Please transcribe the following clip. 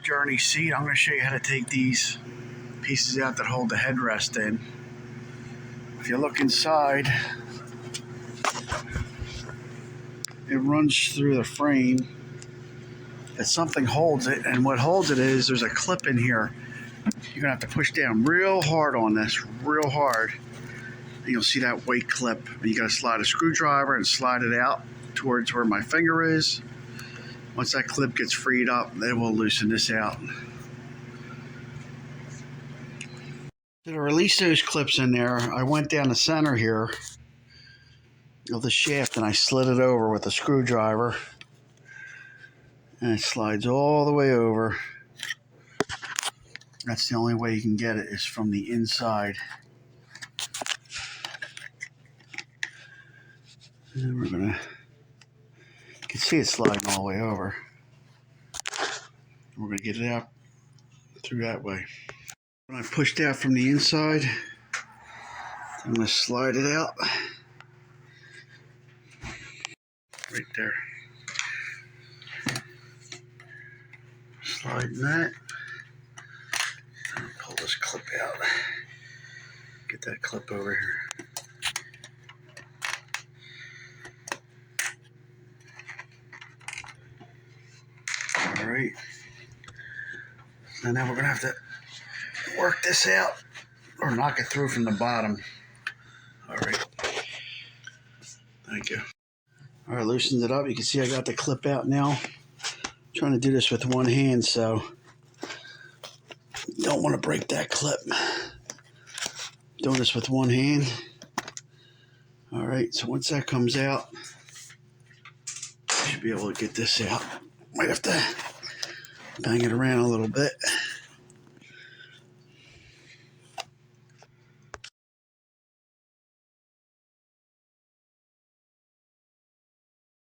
Journey seat. I'm going to show you how to take these pieces out that hold the headrest in. If you look inside, it runs through the frame. That something holds it, and what holds it is there's a clip in here. You're going to have to push down real hard on this, real hard. And you'll see that white clip. You got to slide a screwdriver and slide it out towards where my finger is. Once that clip gets freed up, then we'll loosen this out. To release those clips in there, I went down the center here of the shaft and I slid it over with a screwdriver. And it slides all the way over. That's the only way you can get it, is from the inside. And we're gonna, you can see it sliding all the way over. We're gonna get it out through that way. When I pushed out from the inside, I'm gonna slide it out. Right there. Sliding that. Pull this clip out. Get that clip over here. All right. And now we're gonna have to work this out or knock it through from the bottom. All right. Thank you. All right, loosened it up. You can see I got the clip out now. I'm trying to do this with one hand, so you don't want to break that clip. Doing this with one hand. All right, so once that comes out, you should be able to get this out. Might have to bang it around a little bit.